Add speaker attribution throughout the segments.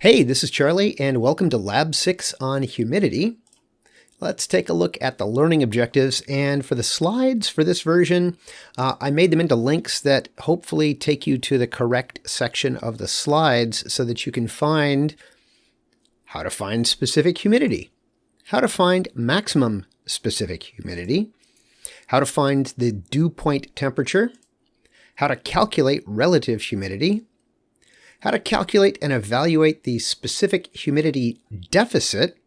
Speaker 1: Hey, this is Charlie, and welcome to Lab 6 on humidity. Let's take a look at the learning objectives, and for the slides for this version, I made them into links that hopefully take you to the correct section of the slides so that you can find how to find specific humidity, how to find maximum specific humidity, how to find the dew point temperature, how to calculate relative humidity, how to calculate and evaluate the specific humidity deficit,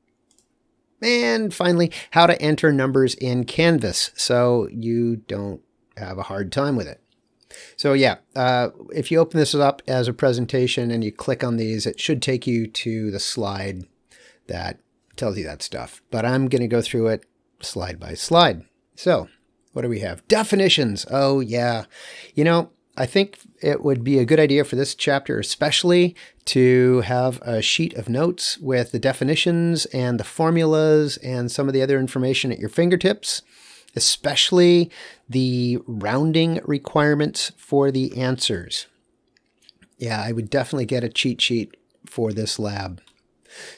Speaker 1: and finally, how to enter numbers in Canvas so you don't have a hard time with it. So yeah, if you open this up as a presentation and you click on these, it should take you to the slide that tells you that stuff. But I'm going to go through it slide by slide. So what do we have? Definitions. Oh yeah. I think it would be a good idea for this chapter especially to have a sheet of notes with the definitions and the formulas and some of the other information at your fingertips, especially the rounding requirements for the answers. Yeah, I would definitely get a cheat sheet for this lab.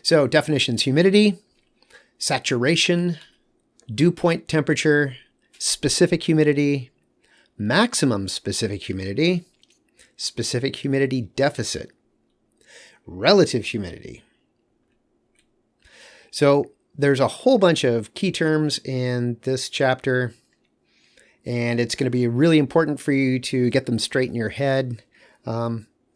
Speaker 1: So definitions: humidity, saturation, dew point temperature, specific humidity, maximum specific humidity deficit, relative humidity. So there's a whole bunch of key terms in this chapter, and it's going to be really important for you to get them straight in your head,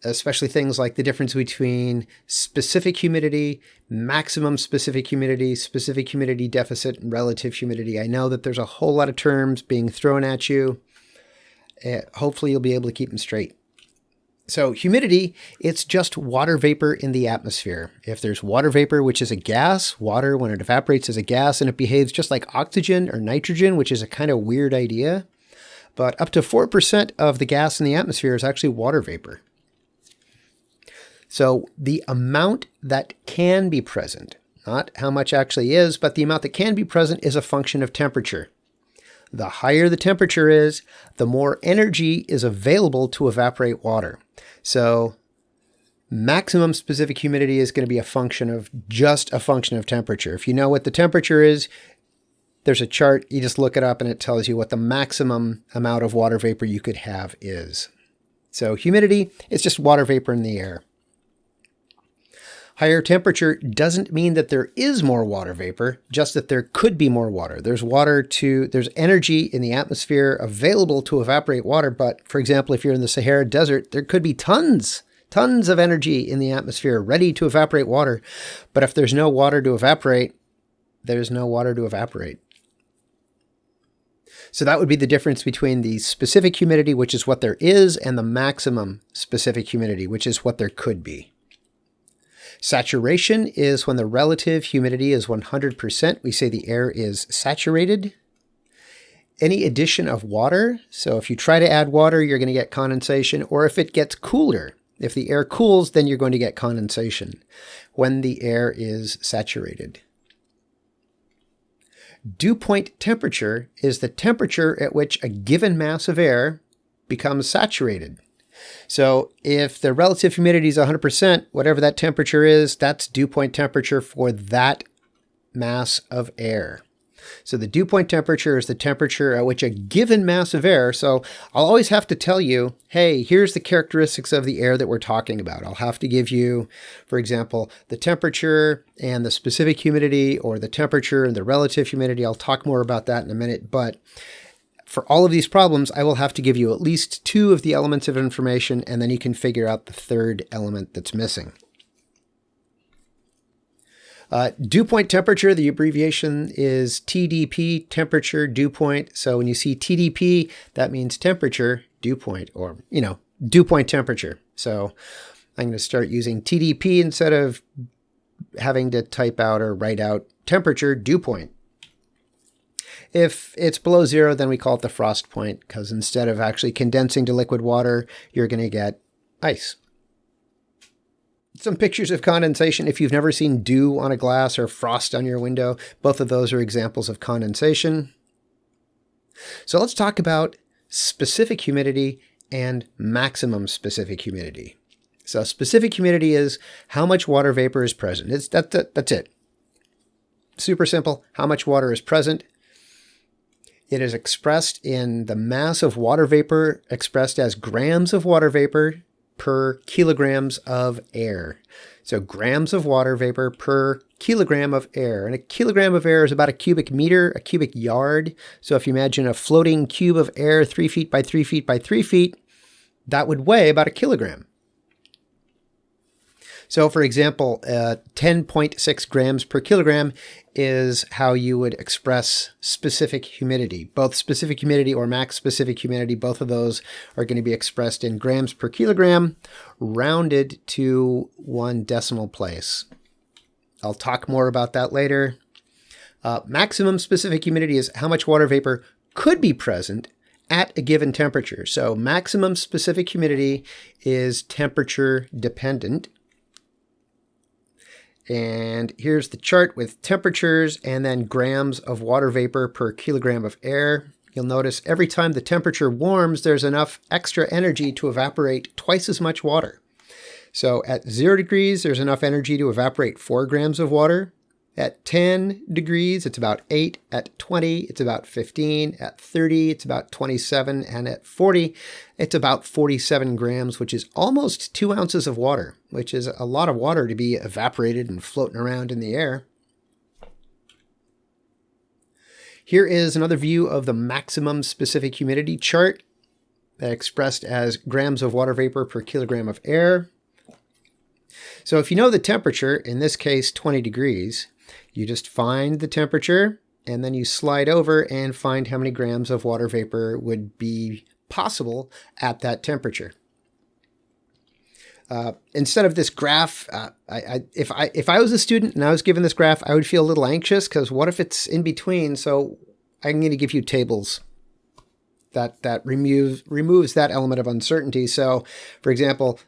Speaker 1: especially things like the difference between specific humidity, maximum specific humidity deficit, and relative humidity. I know that there's a whole lot of terms being thrown at you. Hopefully you'll be able to keep them straight. So humidity, it's just water vapor in the atmosphere. If there's water vapor, which is a gas, water when it evaporates is a gas, and it behaves just like oxygen or nitrogen, which is a kind of weird idea. But up to 4% of the gas in the atmosphere is actually water vapor. So the amount that can be present, not how much actually is, but the amount that can be present is a function of temperature. The higher the temperature is, the more energy is available to evaporate water. So maximum specific humidity is going to be a function of temperature. If you know what the temperature is, there's a chart, you just look it up and it tells you what the maximum amount of water vapor you could have is. So humidity, it's just water vapor in the air. Higher temperature doesn't mean that there is more water vapor, just that there could be more water. There's energy in the atmosphere available to evaporate water. But for example, if you're in the Sahara Desert, there could be tons of energy in the atmosphere ready to evaporate water. But if there's no water to evaporate, there's no water to evaporate. So that would be the difference between the specific humidity, which is what there is, and the maximum specific humidity, which is what there could be. Saturation is when the relative humidity is 100%. We say the air is saturated. Any addition of water, so if you try to add water, you're going to get condensation, or if it gets cooler. If the air cools, then you're going to get condensation when the air is saturated. Dew point temperature is the temperature at which a given mass of air becomes saturated. So if the relative humidity is 100%, whatever that temperature is, that's dew point temperature for that mass of air. So the dew point temperature is the temperature at which a given mass of air, so I'll always have to tell you, hey, here's the characteristics of the air that we're talking about. I'll have to give you, for example, the temperature and the specific humidity, or the temperature and the relative humidity. I'll talk more about that in a minute, but for all of these problems, I will have to give you at least two of the elements of information, and then you can figure out the third element that's missing. Dew point temperature, the abbreviation is TDP, temperature, dew point. So when you see TDP, that means temperature, dew point, or, dew point temperature. So I'm going to start using TDP instead of having to type out or write out temperature, dew point. If it's below zero, then we call it the frost point, because instead of actually condensing to liquid water, you're going to get ice. Some pictures of condensation. If you've never seen dew on a glass or frost on your window, both of those are examples of condensation. So let's talk about specific humidity and maximum specific humidity. So specific humidity is how much water vapor is present. That's it. Super simple. How much water is present. It is expressed in the mass of water vapor, expressed as grams of water vapor per kilograms of air. So grams of water vapor per kilogram of air. And a kilogram of air is about a cubic meter, a cubic yard. So if you imagine a floating cube of air 3 feet by 3 feet by 3 feet, that would weigh about a kilogram. So for example, 10.6 grams per kilogram is how you would express specific humidity. Both specific humidity or max specific humidity, both of those are going to be expressed in grams per kilogram, rounded to 1 decimal place. I'll talk more about that later. Maximum specific humidity is how much water vapor could be present at a given temperature. So maximum specific humidity is temperature dependent. And here's the chart with temperatures and then grams of water vapor per kilogram of air. You'll notice every time the temperature warms, there's enough extra energy to evaporate twice as much water. So at 0 degrees, there's enough energy to evaporate 4 grams of water. At 10 degrees, it's about 8. At 20, it's about 15. At 30, it's about 27. And at 40, it's about 47 grams, which is almost 2 ounces of water, which is a lot of water to be evaporated and floating around in the air. Here is another view of the maximum specific humidity chart, expressed as grams of water vapor per kilogram of air. So if you know the temperature, in this case 20 degrees, you just find the temperature and then you slide over and find how many grams of water vapor would be possible at that temperature. Instead of this graph, if I was a student and I was given this graph, I would feel a little anxious because what if it's in between? So I'm going to give you tables that removes that element of uncertainty. So for example,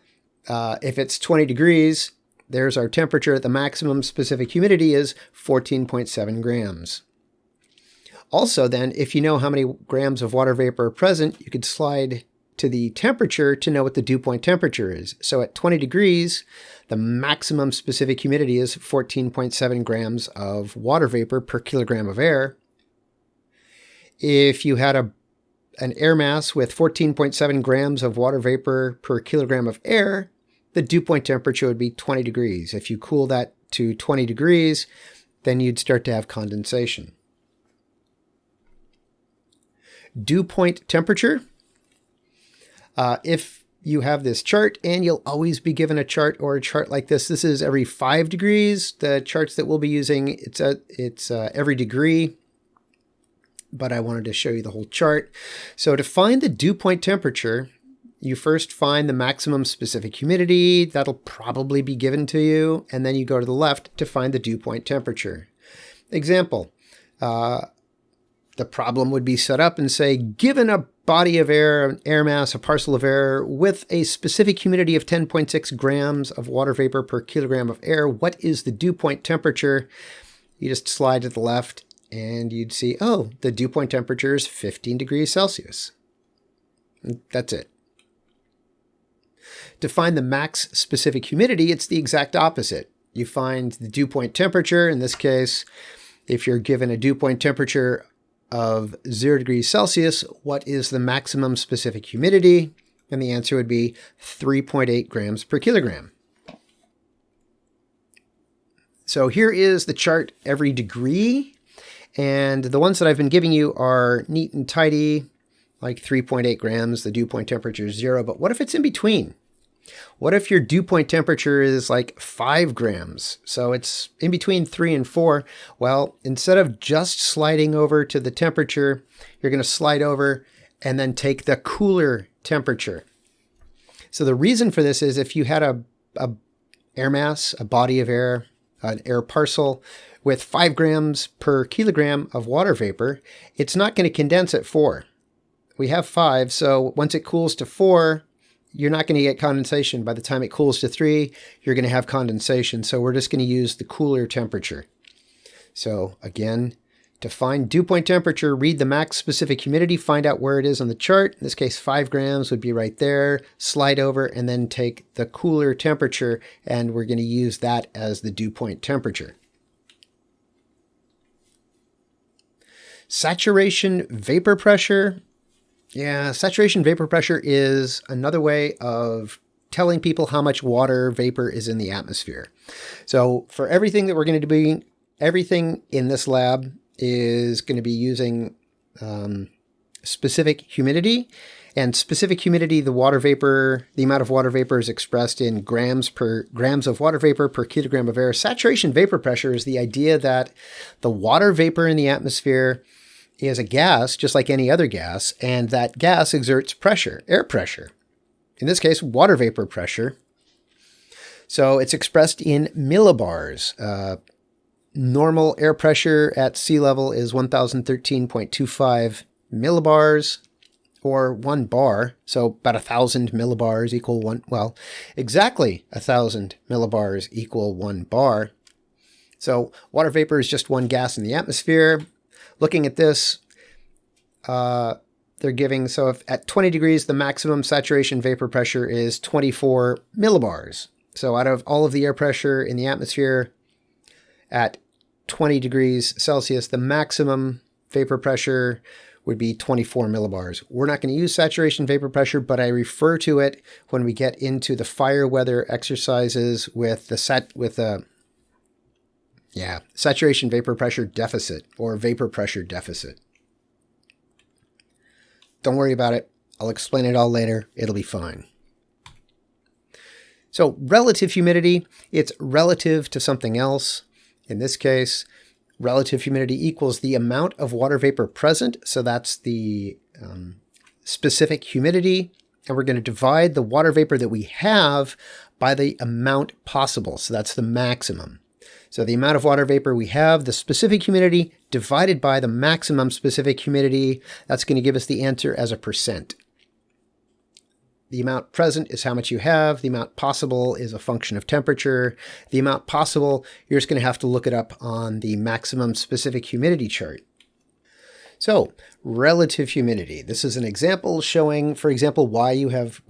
Speaker 1: if it's 20 degrees, there's our temperature. The maximum specific humidity is 14.7 grams. Also then, if you know how many grams of water vapor are present, you could slide to the temperature to know what the dew point temperature is. So at 20 degrees, the maximum specific humidity is 14.7 grams of water vapor per kilogram of air. If you had an air mass with 14.7 grams of water vapor per kilogram of air, the dew point temperature would be 20 degrees. If you cool that to 20 degrees, then you'd start to have condensation. Dew point temperature. If you have this chart, and you'll always be given a chart or a chart like this. This is every 5 degrees. The charts that we'll be using, it's every degree, but I wanted to show you the whole chart. So to find the dew point temperature, you first find the maximum specific humidity. That'll probably be given to you. And then you go to the left to find the dew point temperature. Example, the problem would be set up and say, given a body of air, an air mass, a parcel of air with a specific humidity of 10.6 grams of water vapor per kilogram of air, what is the dew point temperature? You just slide to the left and you'd see, oh, the dew point temperature is 15 degrees Celsius. That's it. To find the max specific humidity, it's the exact opposite. You find the dew point temperature. In this case, if you're given a dew point temperature of 0 degrees Celsius, what is the maximum specific humidity? And the answer would be 3.8 grams per kilogram. So here is the chart every degree. And the ones that I've been giving you are neat and tidy, like 3.8 grams, the dew point temperature is 0. But what if it's in between? What if your dew point temperature is like 5 grams? So it's in between 3 and 4. Well, instead of just sliding over to the temperature, you're going to slide over and then take the cooler temperature. So the reason for this is if you had a air mass, a body of air, an air parcel with 5 grams per kilogram of water vapor, it's not going to condense at 4. We have 5, so once it cools to 4, you're not going to get condensation. By the time it cools to 3, you're going to have condensation. So we're just going to use the cooler temperature. So again, To find dew point temperature, read the max specific humidity, find out where it is on the chart. In this case, 5 grams would be right there. Slide over and then take the cooler temperature, and we're going to use that as the dew point temperature. Saturation vapor pressure. Yeah, saturation vapor pressure is another way of telling people how much water vapor is in the atmosphere. So for everything that we're going to be, everything in this lab is going to be using specific humidity. And specific humidity, the water vapor, the amount of water vapor is expressed in grams of water vapor per kilogram of air. Saturation vapor pressure is the idea that the water vapor in the atmosphere is a gas, just like any other gas, and that gas exerts pressure, air pressure. In this case, water vapor pressure. So it's expressed in millibars. Normal air pressure at sea level is 1013.25 millibars, or 1 bar. So about 1,000 millibars equal exactly 1,000 millibars equal 1 bar. So water vapor is just one gas in the atmosphere. Looking at this, they're giving, so if at 20 degrees, the maximum saturation vapor pressure is 24 millibars. So out of all of the air pressure in the atmosphere at 20 degrees Celsius, the maximum vapor pressure would be 24 millibars. We're not going to use saturation vapor pressure, but I refer to it when we get into the fire weather exercises with the saturation vapor pressure deficit or vapor pressure deficit. Don't worry about it. I'll explain it all later. It'll be fine. So relative humidity, it's relative to something else. In this case, relative humidity equals the amount of water vapor present. So that's the specific humidity. And we're going to divide the water vapor that we have by the amount possible. So that's the maximum. So the amount of water vapor we have, the specific humidity divided by the maximum specific humidity, that's going to give us the answer as a percent. The amount present is how much you have. The amount possible is a function of temperature. The amount possible, you're just going to have to look it up on the maximum specific humidity chart. So relative humidity. This is an example showing, for example, why you have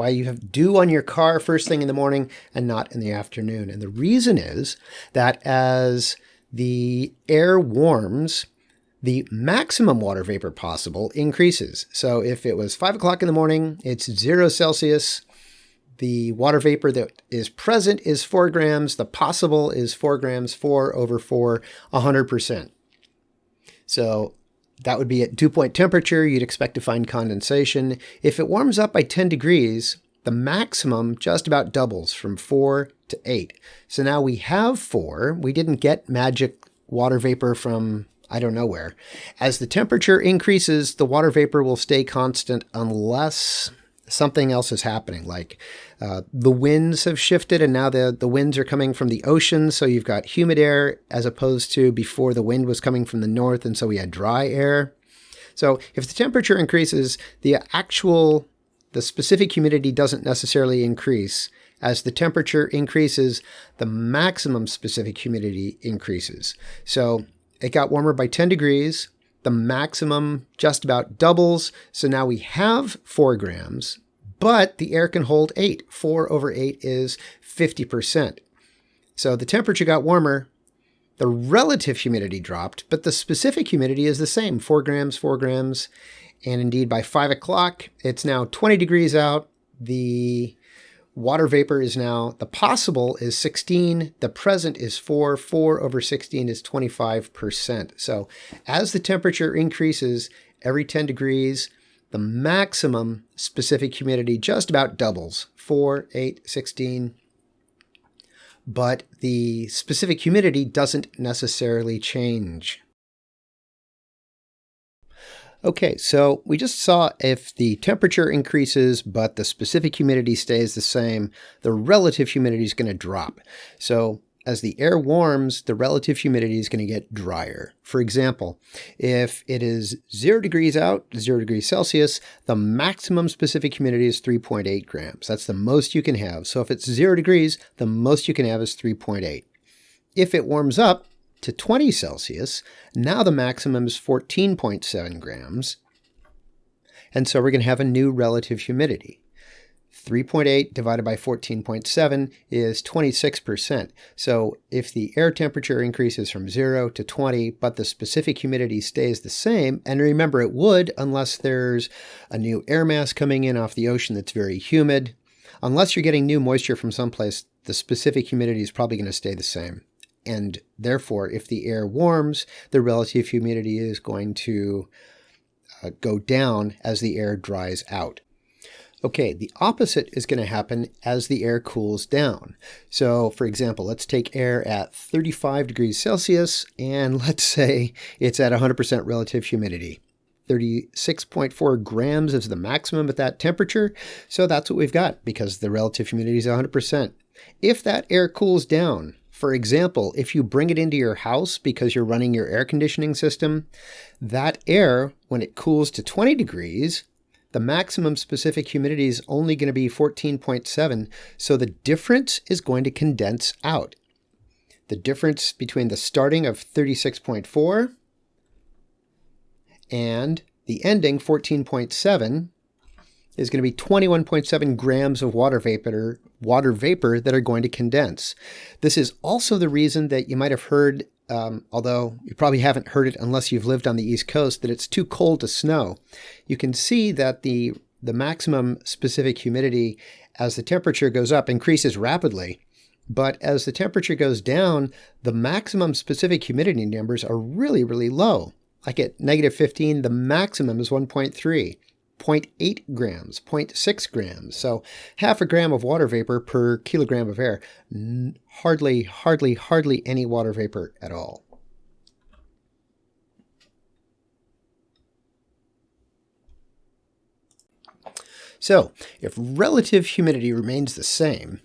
Speaker 1: dew on your car first thing in the morning and not in the afternoon. And the reason is that as the air warms, the maximum water vapor possible increases. So if it was 5 o'clock in the morning, it's 0 Celsius. The water vapor that is present is 4 grams. The possible is 4 grams, 4 over 4, 100%. So that would be at dew point temperature. You'd expect to find condensation. If it warms up by 10 degrees, the maximum just about doubles from 4 to 8. So now we have 4. We didn't get magic water vapor from I don't know where. As the temperature increases, the water vapor will stay constant unless something else is happening, like the winds have shifted and now the winds are coming from the ocean. So you've got humid air as opposed to before the wind was coming from the north. And so we had dry air. So if the temperature increases, the specific humidity doesn't necessarily increase. As the temperature increases, the maximum specific humidity increases. So it got warmer by 10 degrees. The maximum just about doubles. So now we have 4 grams, but the air can hold 8. 4 over 8 is 50%. So the temperature got warmer. The relative humidity dropped, but the specific humidity is the same, 4 grams, 4 grams. And indeed, by 5 o'clock, it's now 20 degrees out. The water vapor is now, the possible is 16, the present is 4, 4 over 16 is 25%. So as the temperature increases every 10 degrees, the maximum specific humidity just about doubles, 4, 8, 16. But the specific humidity doesn't necessarily change. Okay, so we just saw if the temperature increases, but the specific humidity stays the same, the relative humidity is going to drop. So as the air warms, the relative humidity is going to get drier. For example, if it is 0 degrees out, 0 degrees Celsius, the maximum specific humidity is 3.8 grams. That's the most you can have. So if it's 0 degrees, the most you can have is 3.8. If it warms up, to 20 Celsius, now the maximum is 14.7 grams. And so we're going to have a new relative humidity. 3.8 divided by 14.7 is 26%. So if the air temperature increases from 0 to 20, but the specific humidity stays the same, and remember it would unless there's a new air mass coming in off the ocean that's very humid. Unless you're getting new moisture from someplace, the specific humidity is probably going to stay the same. And therefore, if the air warms, the relative humidity is going to go down as the air dries out. Okay, the opposite is going to happen as the air cools down. So, for example, let's take air at 35 degrees Celsius, and let's say it's at 100% relative humidity. 36.4 grams is the maximum at that temperature, so that's what we've got because the relative humidity is 100%. If that air cools down, for example, if you bring it into your house because you're running your air conditioning system, that air, when it cools to 20 degrees, the maximum specific humidity is only going to be 14.7, so the difference is going to condense out. The difference between the starting of 36.4 and the ending 14.7 is going to be 21.7 grams of water vapor that are going to condense. This is also the reason that you might have heard, although you probably haven't heard it unless you've lived on the East Coast, that it's too cold to snow. You can see that the maximum specific humidity as the temperature goes up increases rapidly. But as the temperature goes down, the maximum specific humidity numbers are really, really low. Like at -15, the maximum is 1.3. 0.8 grams, 0.6 grams. So half a gram of water vapor per kilogram of air. Hardly any water vapor at all. So if relative humidity remains the same,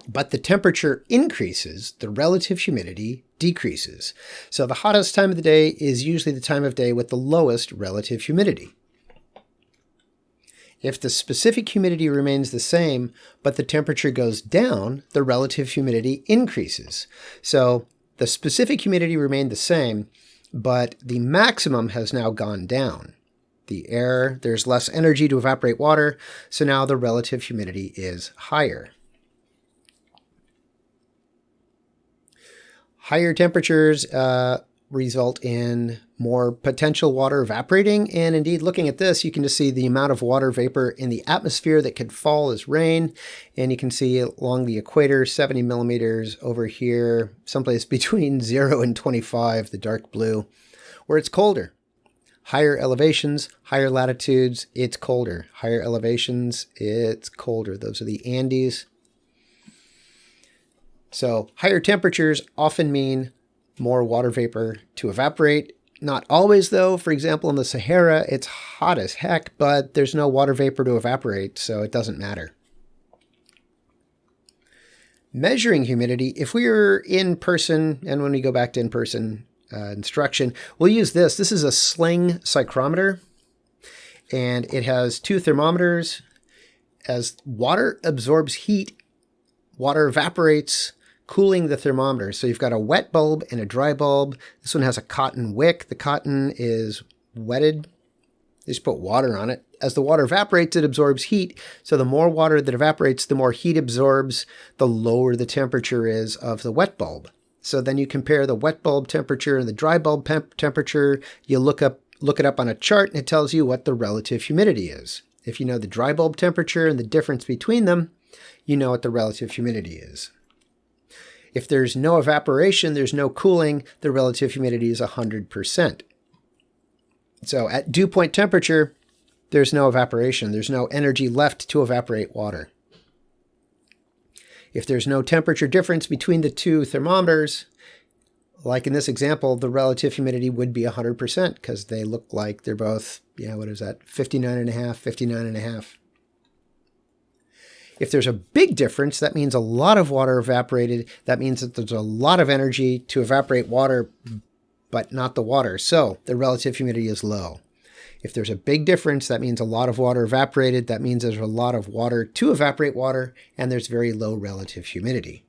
Speaker 1: but the temperature increases, the relative humidity decreases. So the hottest time of the day is usually the time of day with the lowest relative humidity. If the specific humidity remains the same, but the temperature goes down, the relative humidity increases. So the specific humidity remained the same, but the maximum has now gone down. The air, there's less energy to evaporate water, so now the relative humidity is higher. Higher temperatures result in more potential water evaporating. And indeed, looking at this, you can just see the amount of water vapor in the atmosphere that could fall as rain. And you can see along the equator, 70 millimeters over here, someplace between 0 and 25, the dark blue, where it's colder. Higher elevations, higher latitudes, it's colder. Higher elevations, it's colder. Those are the Andes. So higher temperatures often mean more water vapor to evaporate. Not always, though. For example, in the Sahara, it's hot as heck, but there's no water vapor to evaporate, so it doesn't matter. Measuring humidity, if we were in person, and when we go back to in-person instruction, we'll use this. This is a sling psychrometer, and it has two thermometers. As water absorbs heat, water evaporates, cooling the thermometer. So you've got a wet bulb and a dry bulb. This one has a cotton wick. The cotton is wetted. You just put water on it. As the water evaporates, it absorbs heat. So the more water that evaporates, the more heat absorbs, the lower the temperature is of the wet bulb. So then you compare the wet bulb temperature and the dry bulb temperature. You look it up on a chart, and it tells you what the relative humidity is. If you know the dry bulb temperature and the difference between them, you know what the relative humidity is. If there's no evaporation, there's no cooling, the relative humidity is 100%. So at dew point temperature, there's no evaporation. There's no energy left to evaporate water. If there's no temperature difference between the two thermometers, like in this example, the relative humidity would be 100% because they look like they're both, 59.5, 59.5. If there's a big difference, that means a lot of water evaporated. That means that there's a lot of energy to evaporate water, but not the water. So the relative humidity is low. If there's a big difference, that means a lot of water evaporated. That means there's a lot of water to evaporate water, and there's very low relative humidity.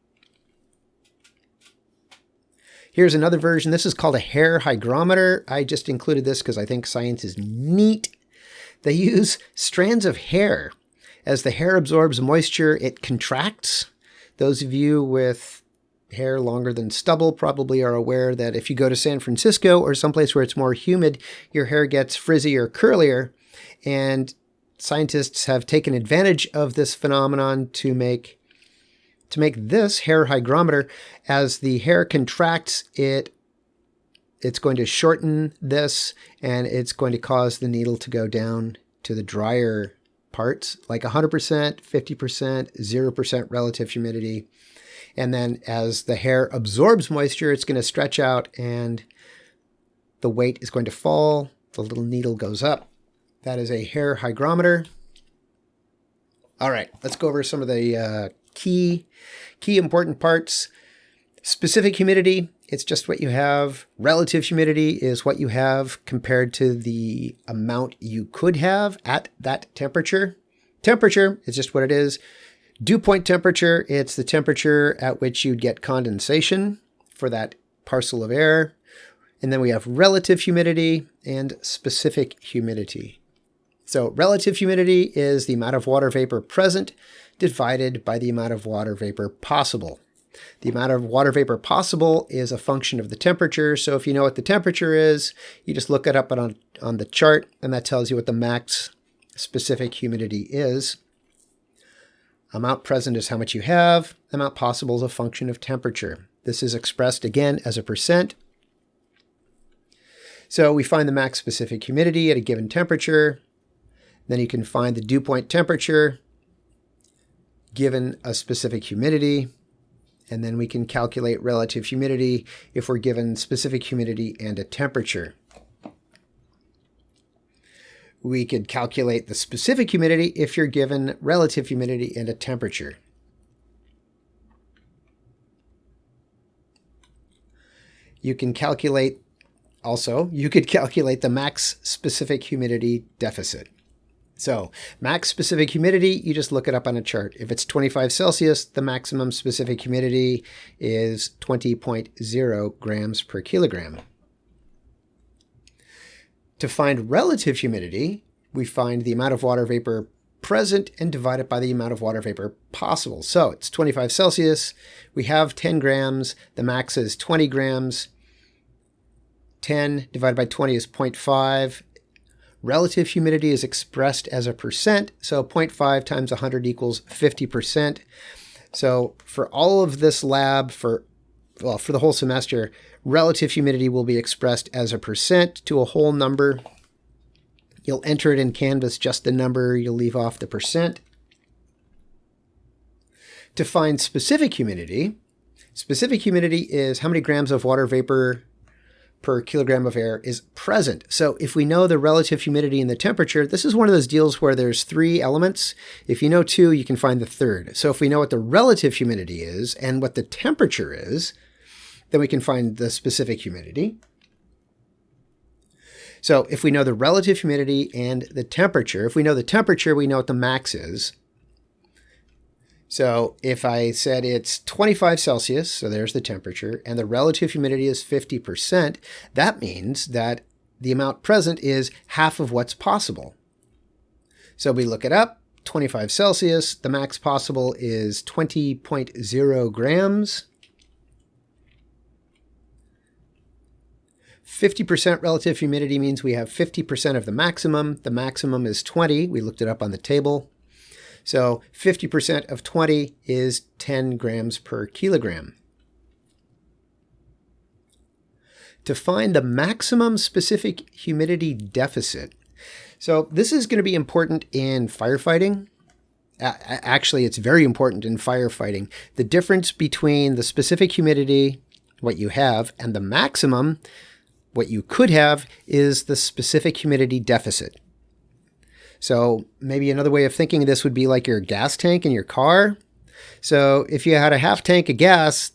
Speaker 1: Here's another version. This is called a hair hygrometer. I just included this because I think science is neat. They use strands of hair. As the hair absorbs moisture, it contracts. Those of you with hair longer than stubble probably are aware that if you go to San Francisco or someplace where it's more humid, your hair gets frizzy or curlier. And scientists have taken advantage of this phenomenon to make this hair hygrometer. As the hair contracts, it's going to shorten this, and it's going to cause the needle to go down to the drier parts, like 100%, 50%, 0% relative humidity. And then as the hair absorbs moisture, it's going to stretch out and the weight is going to fall. The little needle goes up. That is a hair hygrometer. All right, let's go over some of the key important parts. Specific humidity, it's just what you have. Relative humidity is what you have compared to the amount you could have at that temperature. Temperature is just what it is. Dew point temperature, it's the temperature at which you'd get condensation for that parcel of air. And then we have relative humidity and specific humidity. So relative humidity is the amount of water vapor present divided by the amount of water vapor possible. The amount of water vapor possible is a function of the temperature. So if you know what the temperature is, you just look it up on the chart, and that tells you what the max specific humidity is. Amount present is how much you have. Amount possible is a function of temperature. This is expressed again as a percent. So we find the max specific humidity at a given temperature. Then you can find the dew point temperature given a specific humidity. And then we can calculate relative humidity if we're given specific humidity and a temperature. We could calculate the specific humidity if you're given relative humidity and a temperature. You could calculate the max specific humidity deficit. So max specific humidity, you just look it up on a chart. If it's 25 Celsius, the maximum specific humidity is 20.0 grams per kilogram. To find relative humidity, we find the amount of water vapor present and divide it by the amount of water vapor possible. So it's 25 Celsius. We have 10 grams. The max is 20 grams. 10 divided by 20 is 0.5. Relative humidity is expressed as a percent, so 0.5 times 100 equals 50%. So for all of this lab, for the whole semester, relative humidity will be expressed as a percent to a whole number. You'll enter it in Canvas, just the number, you'll leave off the percent. To find specific humidity is how many grams of water vapor per kilogram of air is present. So if we know the relative humidity and the temperature, this is one of those deals where there's 3 elements. If you know 2, you can find the third. So if we know what the relative humidity is and what the temperature is, then we can find the specific humidity. So if we know the relative humidity and the temperature, if we know the temperature, we know what the max is. So if I said it's 25 Celsius, so there's the temperature, and the relative humidity is 50%, that means that the amount present is half of what's possible. So we look it up, 25 Celsius, the max possible is 20.0 grams. 50% relative humidity means we have 50% of the maximum. The maximum is 20. We looked it up on the table. So 50% of 20 is 10 grams per kilogram. To find the maximum specific humidity deficit. So this is going to be important in firefighting. Actually, it's very important in firefighting. The difference between the specific humidity, what you have, and the maximum, what you could have, is the specific humidity deficit. So maybe another way of thinking of this would be like your gas tank in your car. So if you had a half tank of gas,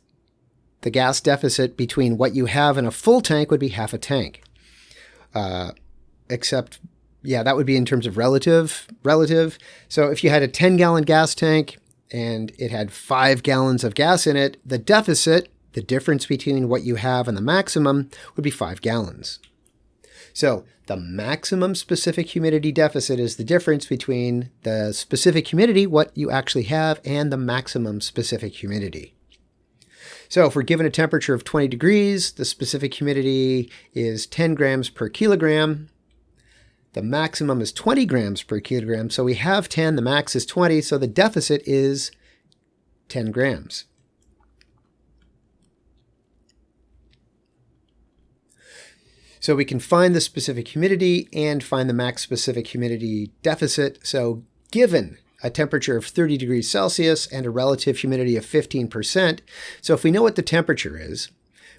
Speaker 1: the gas deficit between what you have and a full tank would be half a tank. Except, yeah, that would be in terms of relative. So if you had a 10-gallon gas tank and it had 5 gallons of gas in it, the deficit the difference between what you have and the maximum would be 5 gallons. So the maximum specific humidity deficit is the difference between the specific humidity, what you actually have, and the maximum specific humidity. So if we're given a temperature of 20 degrees, the specific humidity is 10 grams per kilogram. The maximum is 20 grams per kilogram. So we have 10, the max is 20, so the deficit is 10 grams. So we can find the specific humidity and find the max specific humidity deficit. So given a temperature of 30 degrees Celsius and a relative humidity of 15%, so if we know what the temperature is,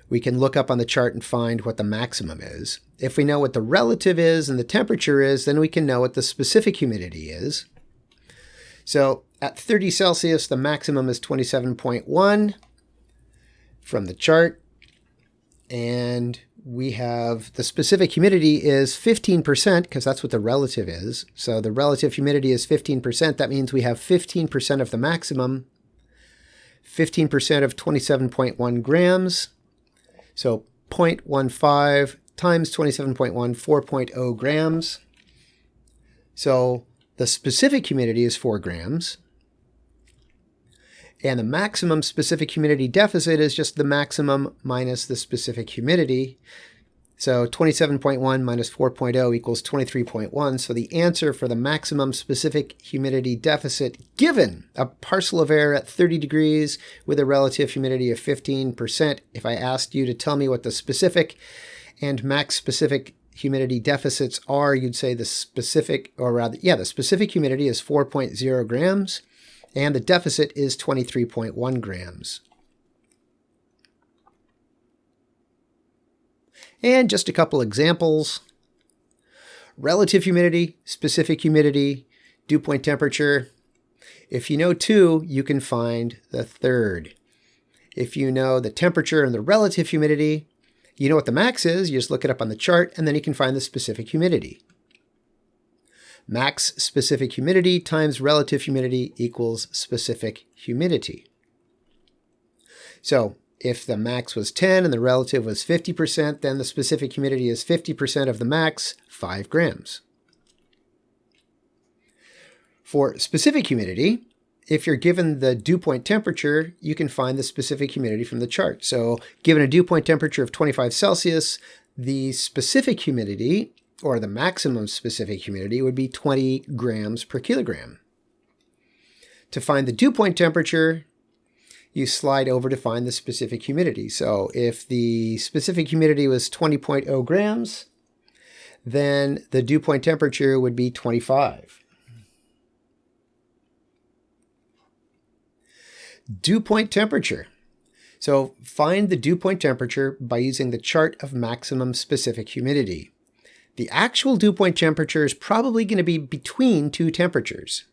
Speaker 1: we can look up on the chart and find what the maximum is. If we know what the relative is and the temperature is, then we can know what the specific humidity is. So at 30 Celsius, the maximum is 27.1 from the chart. And we have the specific humidity is 15% because that's what the relative is. So the relative humidity is 15%. That means we have 15% of the maximum, 15% of 27.1 grams. So 0.15 times 27.1, 4.0 grams. So the specific humidity is 4 grams. And the maximum specific humidity deficit is just the maximum minus the specific humidity. So 27.1 minus 4.0 equals 23.1. So the answer for the maximum specific humidity deficit given a parcel of air at 30 degrees with a relative humidity of 15%, if I asked you to tell me what the specific and max specific humidity deficits are, you'd say the specific, or rather, the specific humidity is 4.0 grams. And the deficit is 23.1 grams. And just a couple examples. Relative humidity, specific humidity, dew point temperature. If you know two, you can find the third. If you know the temperature and the relative humidity, you know what the max is, you just look it up on the chart, and then you can find the specific humidity. Max specific humidity times relative humidity equals specific humidity. So if the max was 10 and the relative was 50%, then the specific humidity is 50% of the max, 5 grams. For specific humidity, if you're given the dew point temperature, you can find the specific humidity from the chart. So given a dew point temperature of 25 Celsius, the specific humidity, or the maximum specific humidity, would be 20 grams per kilogram. To find the dew point temperature, you slide over to find the specific humidity. So if the specific humidity was 20.0 grams, then the dew point temperature would be 25. Dew point temperature. So find the dew point temperature by using the chart of maximum specific humidity. The actual dew point temperature is probably going to be between two temperatures.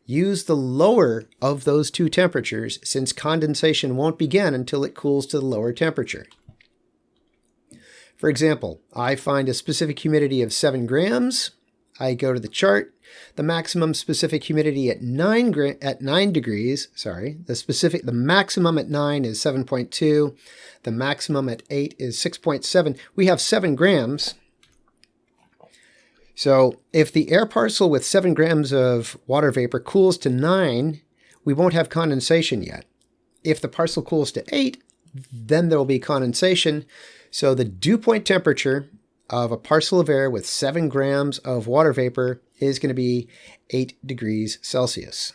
Speaker 1: Use the lower of those two temperatures since condensation won't begin until it cools to the lower temperature. For example, I find a specific humidity of 7 grams. I go to the chart. The maximum specific humidity at 9 degrees, the maximum at 9 is 7.2. The maximum at 8 is 6.7. We have 7 grams. So if the air parcel with 7 grams of water vapor cools to 9, we won't have condensation yet. If the parcel cools to 8, then there will be condensation. So the dew point temperature of a parcel of air with 7 grams of water vapor is going to be 8 degrees Celsius.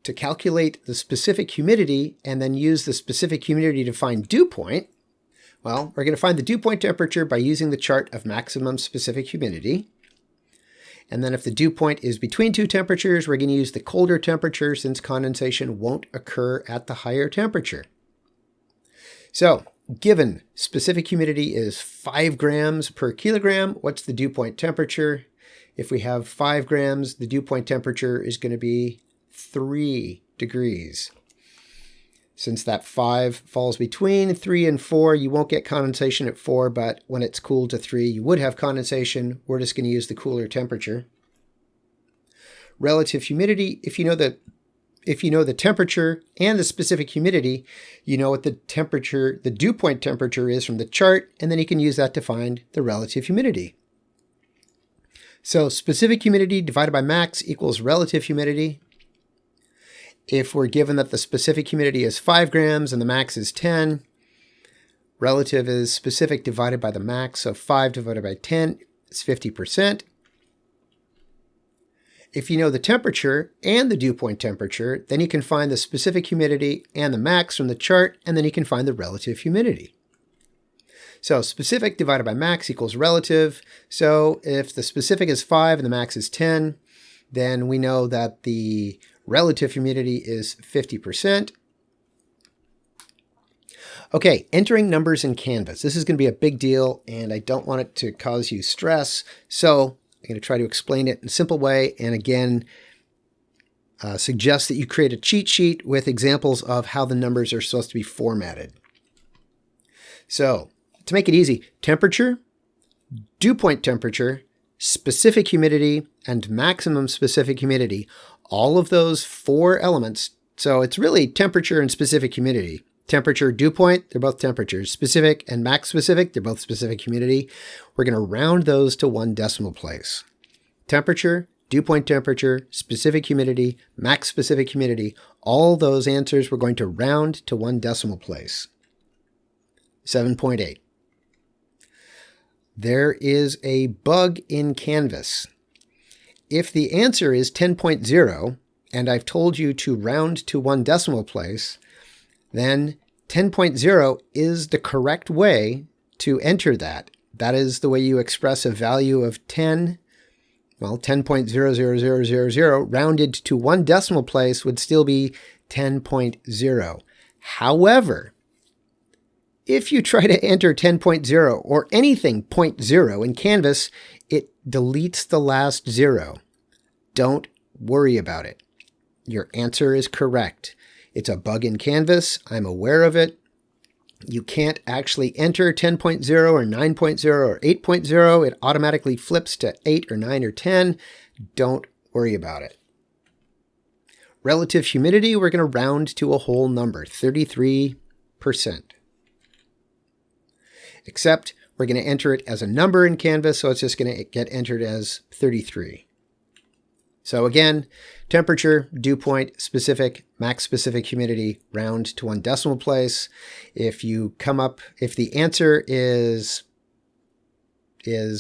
Speaker 1: To calculate the specific humidity and then use the specific humidity to find dew point, well, we're going to find the dew point temperature by using the chart of maximum specific humidity. And then if the dew point is between two temperatures, we're going to use the colder temperature since condensation won't occur at the higher temperature. So, given specific humidity is 5 grams per kilogram, what's the dew point temperature? If we have 5 grams, the dew point temperature is going to be 3 degrees. Since that 5 falls between 3 and 4, you won't get condensation at 4, but when it's cooled to 3, you would have condensation. We're just going to use the cooler temperature. Relative humidity, if you know the if you know the temperature and the specific humidity, you know what the temperature, the dew point temperature is from the chart, and then you can use that to find the relative humidity. So specific humidity divided by max equals relative humidity. If we're given that the specific humidity is 5 grams and the max is 10, relative is specific divided by the max, so 5 divided by 10 is 50%. If you know the temperature and the dew point temperature, then you can find the specific humidity and the max from the chart, and then you can find the relative humidity. So specific divided by max equals relative. So if the specific is 5 and the max is 10, then we know that the relative humidity is 50%. Okay, entering numbers in Canvas. This is going to be a big deal, and I don't want it to cause you stress. So I'm going to try to explain it in a simple way, and again, suggest that you create a cheat sheet with examples of how the numbers are supposed to be formatted. So to make it easy, temperature, dew point temperature, specific humidity, and maximum specific humidity, all of those 4 elements. So it's really temperature and specific humidity. Temperature, dew point, they're both temperatures. Specific and max specific, they're both specific humidity. We're going to round those to 1 decimal place. Temperature, dew point temperature, specific humidity, max specific humidity, all those answers we're going to round to 1 decimal place. 7.8. There is a bug in Canvas. If the answer is 10.0, and I've told you to round to 1 decimal place, then 10.0 is the correct way to enter that. That is the way you express a value of 10. Well, 10.00000 rounded to 1 decimal place would still be 10.0. However, if you try to enter 10.0 or anything 0.0 in Canvas, it deletes the last 0. Don't worry about it. Your answer is correct. It's a bug in Canvas. I'm aware of it. You can't actually enter 10.0 or 9.0 or 8.0. It automatically flips to 8 or 9 or 10. Don't worry about it. Relative humidity, we're going to round to a whole number, 33%. Except we're going to enter it as a number in Canvas, so it's just going to get entered as 33. So again, temperature, dew point, specific, max specific humidity, round to 1 decimal place. If the answer is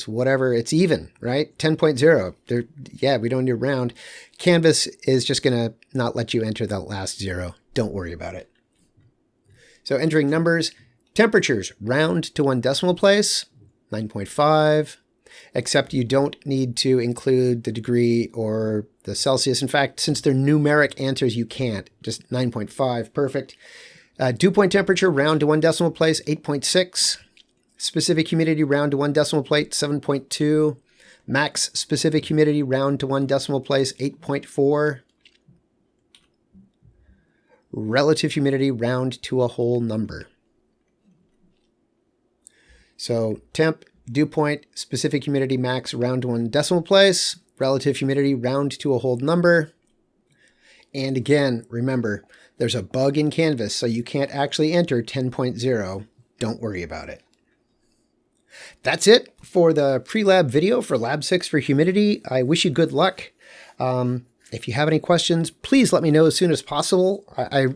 Speaker 1: whatever, it's even, right? 10.0. Yeah, we don't need to round. Canvas is just going to not let you enter that last 0. Don't worry about it. So entering numbers, temperatures, round to 1 decimal place, 9.5. Except you don't need to include the degree or the Celsius. In fact, since they're numeric answers, you can't. Just 9.5, perfect. Dew point temperature, round to 1 decimal place, 8.6. Specific humidity, round to 1 decimal place, 7.2. Max specific humidity, round to 1 decimal place, 8.4. Relative humidity, round to a whole number. So temp, dew point, specific humidity, max, round to 1 decimal place, relative humidity, round to a whole number. And again, remember, there's a bug in Canvas, so you can't actually enter 10.0. Don't worry about it. That's it for the pre-lab video for Lab 6 for humidity. I wish you good luck. If you have any questions, please let me know as soon as possible.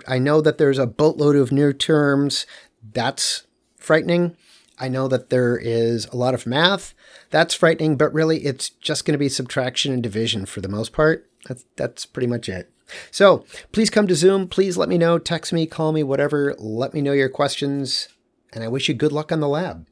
Speaker 1: I know that there's a boatload of new terms. That's frightening. I know that there is a lot of math. That's frightening, but really it's just going to be subtraction and division for the most part. That's pretty much it. So please come to Zoom. Please let me know. Text me, call me, whatever. Let me know your questions. And I wish you good luck on the lab.